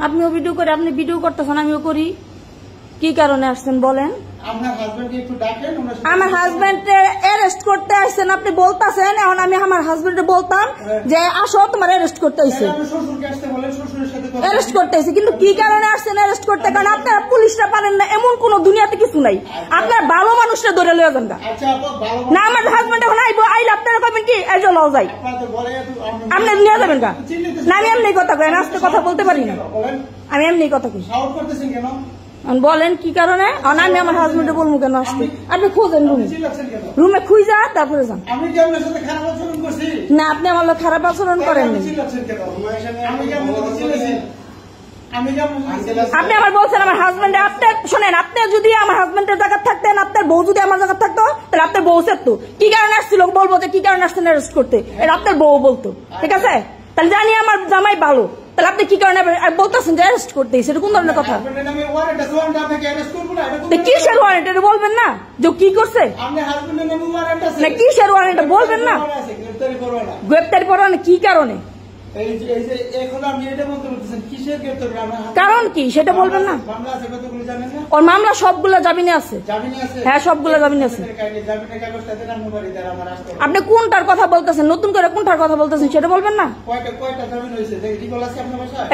আপনিও ভিডিও করে, আপনি ভিডিও করতেছেন, আমিও করি। কি কারণে আসছেন বলেন? আমার হাজবেন্ডের অ্যারেস্ট করতে আসছেন আপনি বলতেছেন। এখন আমি আমার হাজবেন্ডে বলতাম যে আসো তোমার অ্যারেস্ট করতে আসছে, অ্যারেস্ট করতে আসছে, কিন্তু কি কারণে আসছেন অ্যারেস্ট করতে? কারণ আপনারা পুলিশরা পারেন না, এমন কোন দুনিয়াতে কিছু নাই। আপনার ভালো মানুষরা ধরে লয়ে যান না। আমার হাজবেন্ড এখন আইবো, আইলে আপনারা কবেন কি এই যে লও যাই, আপনি নিয়ে যাবেন গা না? আমি এমনি কথা কই না, আজকে কথা বলতে পারি না, আমি এমনি কথা কই। বলেন কি কারণে? আমি আমার হাজবেন্ডে বলবো কেন আসতে? আপনি খোঁজেন রুমে খুঁজা তারপরে যান। না, আপনি আমার লোক খারাপ আচরণ করেন। আপনি আমার বলছেন আমার হাজবেন্ডে, আপনার শোনেন, আপনি যদি আমার হাজবেন্ডের জায়গা থাকতেন, আপনার বউ যদি আমার জায়গা থাকতো, তাহলে আপনার বউ তো কি কারণে আসছিল বলবো যে কি কারণে আসছেন অ্যারেস্ট করতে, এটা আপনার বউ বলতো। ঠিক আছে, তাহলে জানি আমার জামাই ভালো, তাহলে আপনি কি কারণে বলতেছেন যে অ্যারেস্ট করতে? সেটা কোন ধরনের কথা? কিসের ওয়ারেন্ট এটা বলবেন না? যে কি করছে না, কিসের ওয়ারেন্ট বলবেন না? গ্রেপ্তারি পরোয়ানা কি কারণে? কারণ কি সেটা বলবেন না? ওর মামলা সবগুলো জামিনে আছে। হ্যাঁ, সবগুলো জামিনে আছে। আপনি কোনটার কথা বলতেছেন, নতুন করে কোনটার কথা বলতেছেন সেটা বলবেন না?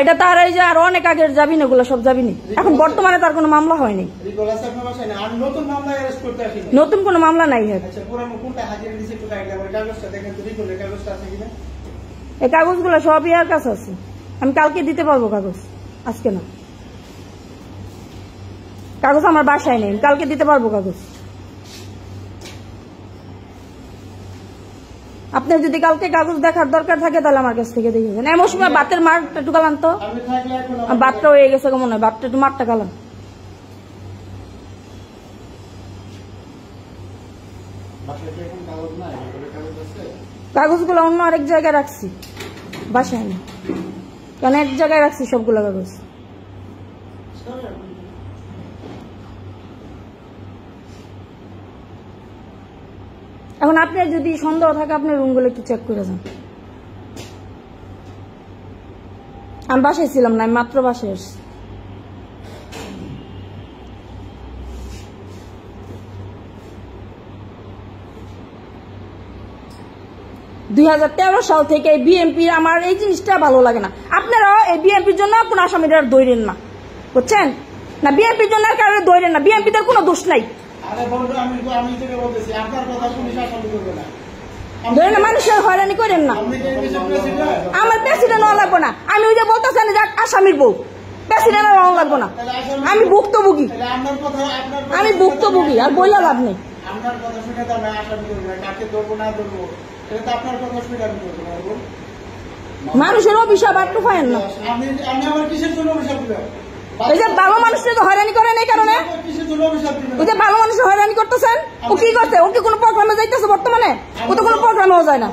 এটা তার এই যে আরো অনেক আগের জামিন, ওগুলো সব জামিনে। এখন বর্তমানে তার কোনো মামলা হয়নি, নতুন কোনো মামলা নাই। এই কাগজগুলো সব ইয়ার কাছে আছে, আমি কালকে দিতে পারবো কাগজ, আজকে না। কাগজ আমার বাসায় নেই, কালকে দিতে পারবো কাগজ। আপনার যদি কালকে কাগজ দেখার দরকার থাকে তাহলে আমার কাছ থেকে দেখেছেন। এমন সময় বাতের মারটা একটু গালান তো, বাতটা হয়ে গেছে মনে হয়, বাতটা একটু মারটা গালান। কাগজগুলো অন্য আরেক জায়গায় রাখছি, বাসায় না, কারণ এক জায়গায় রাখছি সবগুলো কাগজ। এখন আপনার যদি সন্দেহ থাকে আপনার রুমগুলো একটু চেক করে যান। আমি বাসায় ছিলাম না, আমি মাত্র বাসায় এসেছি। সাল থেকে বিএনপি আমার এই জিনিসটা ভালো লাগে না। আপনারা এই বিএনপির জন্য কোন আসামিরা দৌড়েন না, বুঝছেন না? বিএনপির জন্য কারণে দৌড়েন না, বিএনপিদের কোনো দোষ নাই। ধরেন না, মানুষের হয়রানি করেন না। আমার প্রেসিডেন্ট হওয়া লাগবো না, আমি ওই যে বলতেছেন যে আসামির বউ, প্রেসিডেন্ট হওয়া লাগবো না। আমি ভুক্তভোগী, আমি ভুক্তভোগী, আর বইলা লাভ নেই। মানুষের অভিশাপ আর টুফায়েন না। এই যে ভালো মানুষের তো হয়রানি করেন, এই কারণে ওই যে ভালো মানুষের হয়রানি করতেছেন। ও কি করছে? ও কি কোনো প্রোগ্রামে যাইতেছে বর্তমানে? ও তো কোনো প্রোগ্রামেও যায় না।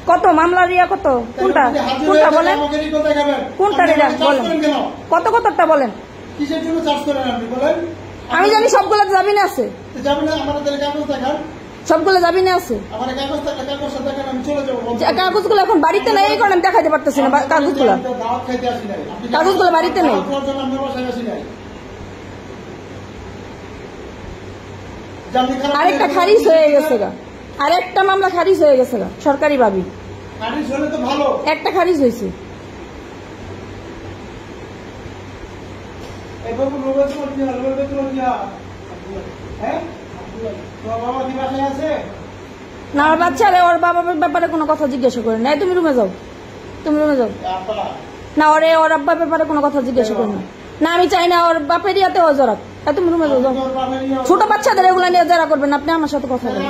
কত মামলা রিয়া কত? কোনটা কোনটা বলেন, কোনটা রিয়া বলেন, কত কতটা বলেন? আমি জানি সবগুলো জামিনে আছে, সবগুলো জামিনে আছে। কাগজগুলো এখন বাড়িতে নেই, এই কারণে আমি দেখাতে পারতেছি না। কাগজগুলো বাড়িতে নেই। আরেকটা খারিজ হয়ে গেছে গা, আরেকটা মামলা খারিজ হয়ে গেছে গা সরকারি ভাবি, একটা খারিজ হয়েছে। না, আমার বাচ্চারা ওর বাবার ব্যাপারে কোনো কথা জিজ্ঞাসা করে না। তুমি রুমে যাও, তুমি রুমে যাও না। ওরে ওর আব্বার ব্যাপারে কোনো কথা জিজ্ঞাসা করে না। আমি চাই না ওর বাপের ইয়াতে ও জড়াক। তুমি রুমে যাও, যাও। ছোট বাচ্চাদের এগুলো নিয়ে যারা করবেন আপনি আমার সাথে কথা বলেন।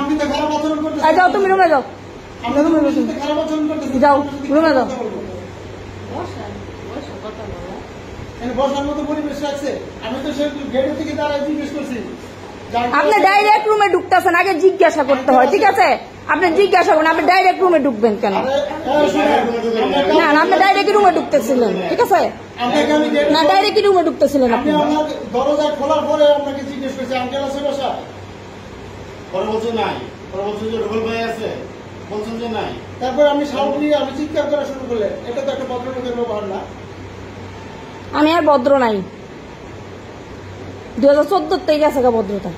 যাও, তুমি রুমে যাও, যাও রুমে যাও। আপনি ডাইরেক্ট রুমে ঢুকতেছেন, আগে জিজ্ঞাসা করতে হয়। ঠিক আছে, আপনি জিজ্ঞাসা করেন, আপনি ডাইরেক্ট রুমে ঢুকবেন কেন? না, আপনি ডাইরেক্ট রুমে ঢুকতেছিলেন। ঠিক আছে, না ডাইরেক্ট রুমে ঢুকতেছিলেন আপনি। দরজা খোলার পরে আপনাকে জিজ্ঞেস করছি আঙ্কেল আছে বাসা? পরে বলছে নাই। তারপর আমি সাউন্ড দিয়ে আমি চিৎকার করা শুরু করলেন, এটা তো একটা ভদ্রলোকের ব্যবহার না। আমি আর ভদ্র নাই, 2014 থেকে গেছে গা ভদ্রতা।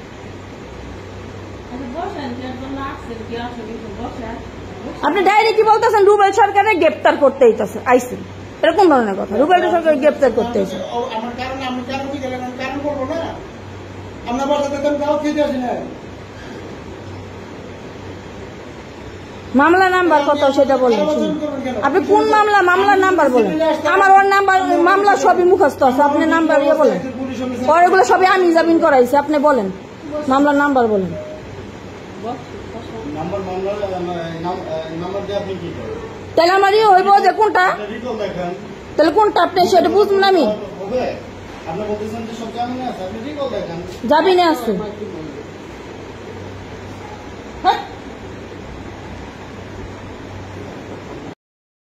আপনি ডাইরেক্ট কি বলতেছেন রুবেল সরকারের গ্রেপ্তার করতে আইসেন, এটা কোন ধরনের কথা? রুবেল সরকার গ্রেপ্তার করতে আইসেন? আমার কারণ আমি কারণ কি গেলেন, আমি কারণ করবো না। আপনার বাসাতে তো আমি কাউ খেতে আসি না। মামলা নাম্বার কত সেটা বলেন। আপনি কোন মামলা, মামলার নাম্বার বলেন। আমার ওর নাম্বার, মামলা সবই মুখস্থ আছে, আপনি নাম্বার ইয়ে বলেন। পরেগুলো সবই আমি জামিন করাইছি, আপনি বলেন মামলার নাম্বার বলেন। তাহলে আমার ইয়ে হইব যে কোনটা, তাহলে কোনটা আপনি সেটা বুঝবেন। আমি জামিনে আছে।